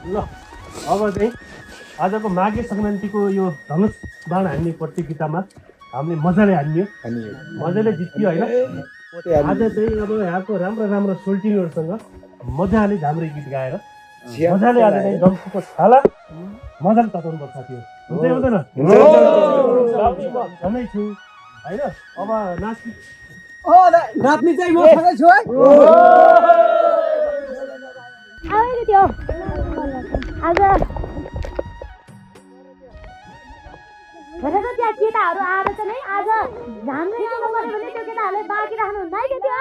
ल अब चाहिँ आजको माघे सङ्क्रान्तिको यो धनुष बाण हान्ने प्रतियोगितामा हामीले मजाले हान्यो मजाले जित्यो होइन आज चाहिँ अब यहाँको राम्रो राम्रो सोल्टिनीहरूसँग मजाले झाम्रे गीत गाएर मजाले आज चाहिँ दम्फुको छाला मजाले तताउनु पर्छ साथीहरू हुँदैन झनै छु होइन अब नाच्ने चाहिँ म सँगै छु है त्यो आज हेरेर त्यहाँ केटाहरू आएर चाहिँ नै आज झाम्रे गाउनु पर्यो भने त्यो केटाहरूले बाँकी राख्नुहुन्न है त्यो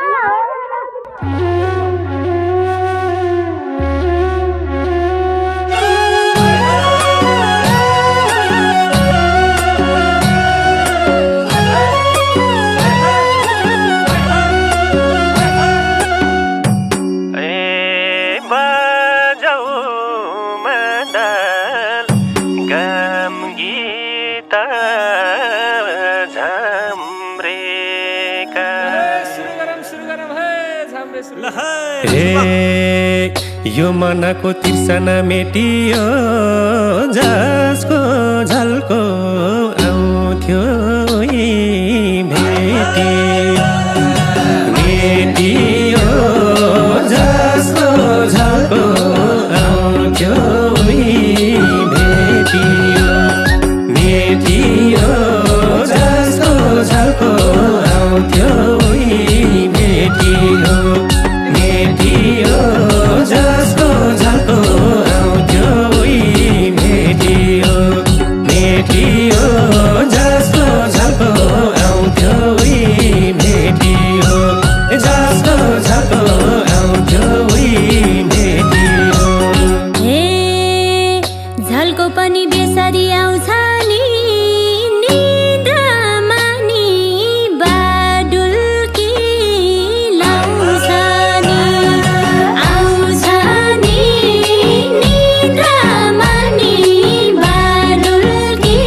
यो मनको तिर्सना मेटियो जसको झल्को आउँथ्यो मेटियो जसको झल्को आउँथ्यो मेटियो जसको झल्को आउँथ्यो मेटियो जसको झल्को आउँथ्यो मेटियो जसको झल्को आउँथ्यो मेटियो जसको झल्को आउँथ्यो मेटियो हे झल्को पनि बेसरी आउँछ नि निद्रामा नि बाडुल्की लाउँछ नि आउँछ नि निद्रामा नि बाडुल्की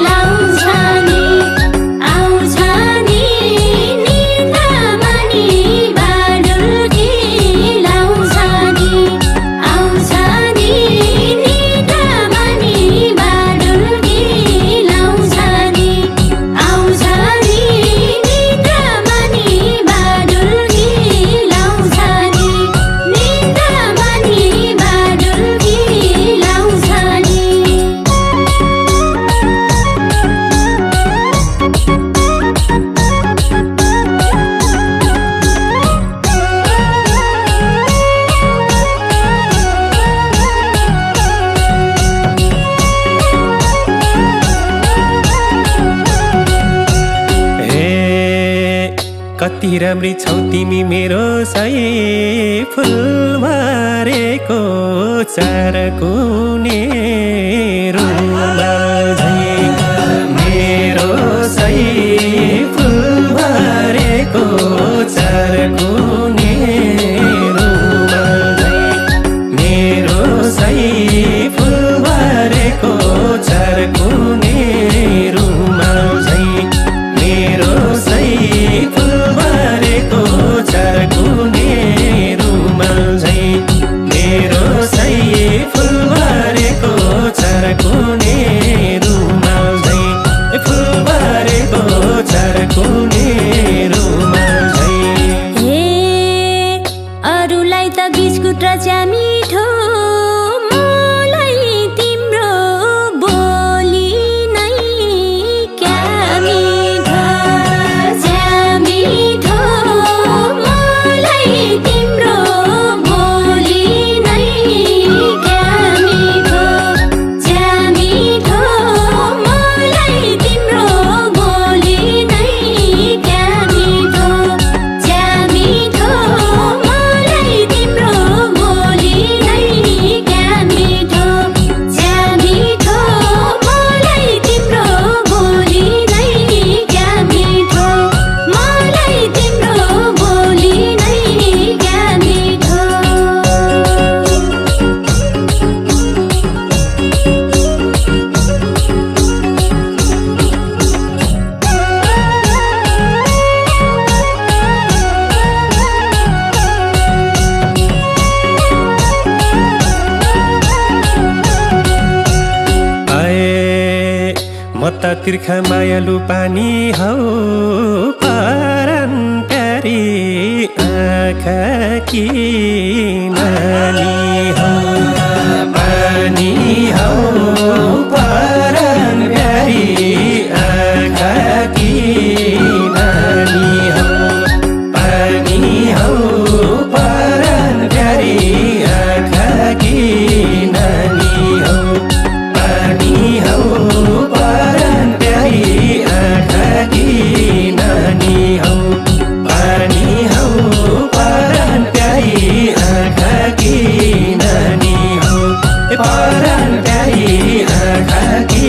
लाउँछ नि आउँछ नि निद्रामा नि बाडुल्की लाउँछ नि आउँछ नि निद्रामा नि बाडुल्की लाउँछ नि आउँछ नि निद्रामा नि बाडुल्की लाउँछ नि निद्रामा नि बाडुल्की लाउँछ नि कति राम्री छौ तिमी मेरो सही फुलबारेको चारकुने रुमाल झैं मेरो सही फुलबारेको चारकुने रुमाल झैं मेरो सही फुलबारेको चारकुने रुमाल झैं मेरो सही फुलबारेको चारकुने रुमाल झैं मेरो सही फुलबारेको चारकुने रुमाल झैं फुलबारेको चारकुने रुमाल झैं हे अरूलाई त बिस्कुट र च्यामिठो मलाई तिम्रो बोली नै क्या मिठो च्यामिठो मलाई तिम्रो बोली नै क्या मिठो च्यामिठो मलाई तिम्रो बोली नै क्या मिठो च्यामिठो मलाई तिम्रो बोली नै त तिर्खा मायालु पानी हौ परान प्यारी आँखा कि नानी हौ पानी हौ परान प्यारी आँखा कि नानी हौ पानी हौ परान प्यारी आँखा कि नानी हौ पानी हौ परान प्यारी आँखा कि नानी हौ पानी हौ परान प्यारी आँखा कि नानी हौ परान प्यारी आँखा कि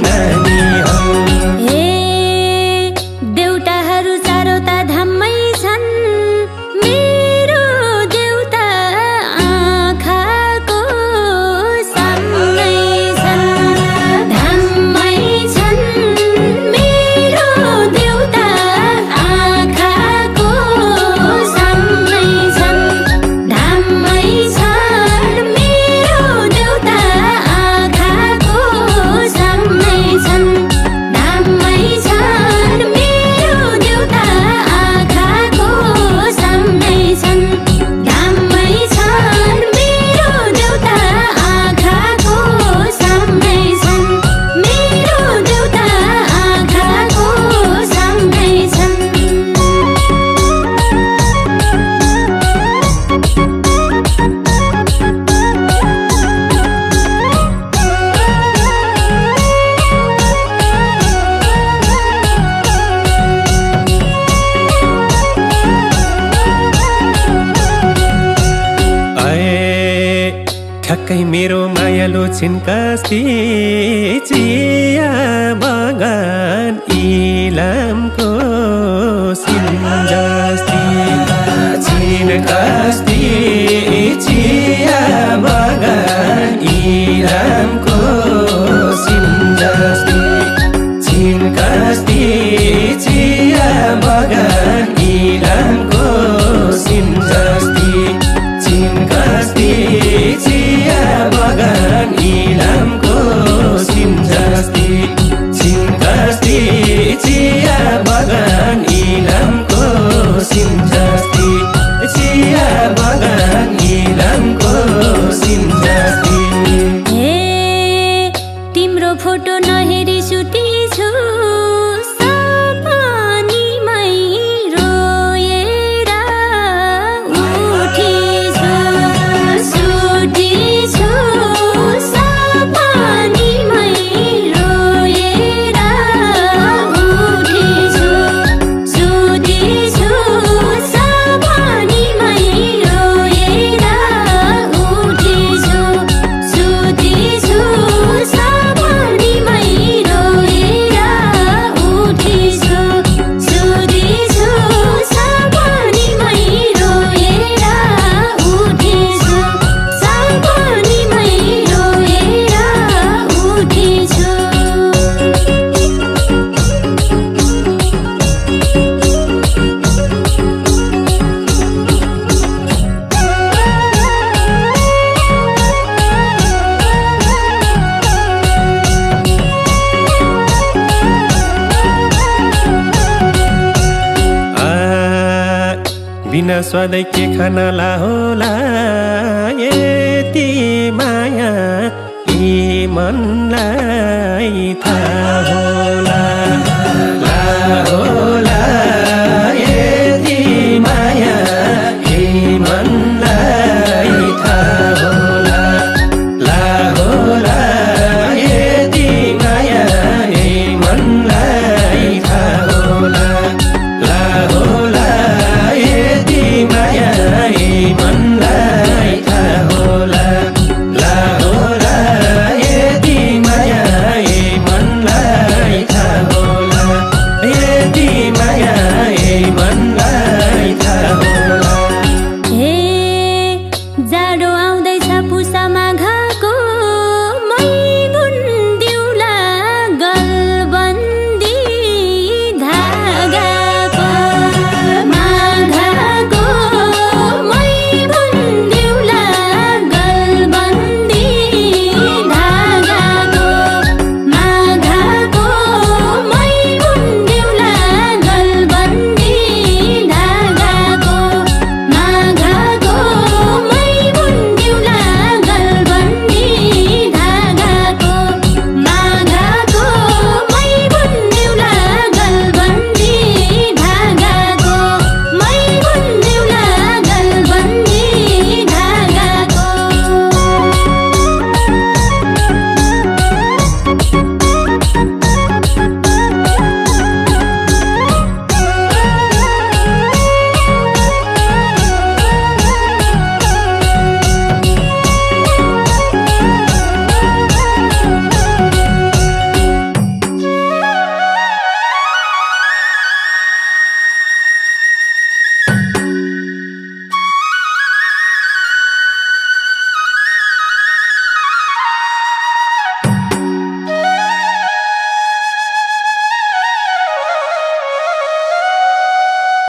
नानी हौ देउताहरू चारवटा धाममै छन् मेरो देउता आँखाको सामनै छन् धाममै छन् मेरो देउता आँखाको सामनै छन् धाममै छन् मेरो देउता आँखाको सामनै छन् धाममै छन् मेरो देउता आँखाको सामनै छन् धाममै छन् मेरो देउता आँखाको सामनै छन् मेरो देउता आँखाको सामनै छन् ठक्कै मेरो मायालु छिनकस्ती चिया बगान इलामको सिन्जस्ती छिनकस्ती चिया बगान इलामको सिन्जस्ती छिनकस्ती चिया बगान इलामको सिन्जस्ती छिनकस्ती चिया बगान इलामको सिन्जस्ती छिनकस्ती चिया बगान इलामको सिन्जस्ती चिया बगान इलामको सिन्जस्ती तिम्रो फोटो नहेरी सुती छु सपनीमै रोएर उठी छु सुती छु सपनीमै रोएर उठी छु सुती छु सपनीमै रोएर उठी छु सुती छु सपनीमै रोएर उठी छु सुती छु सपनीमै रोएर उठी छु सपनीमै रोएर उठी छु बिना स्वादै के खाना होला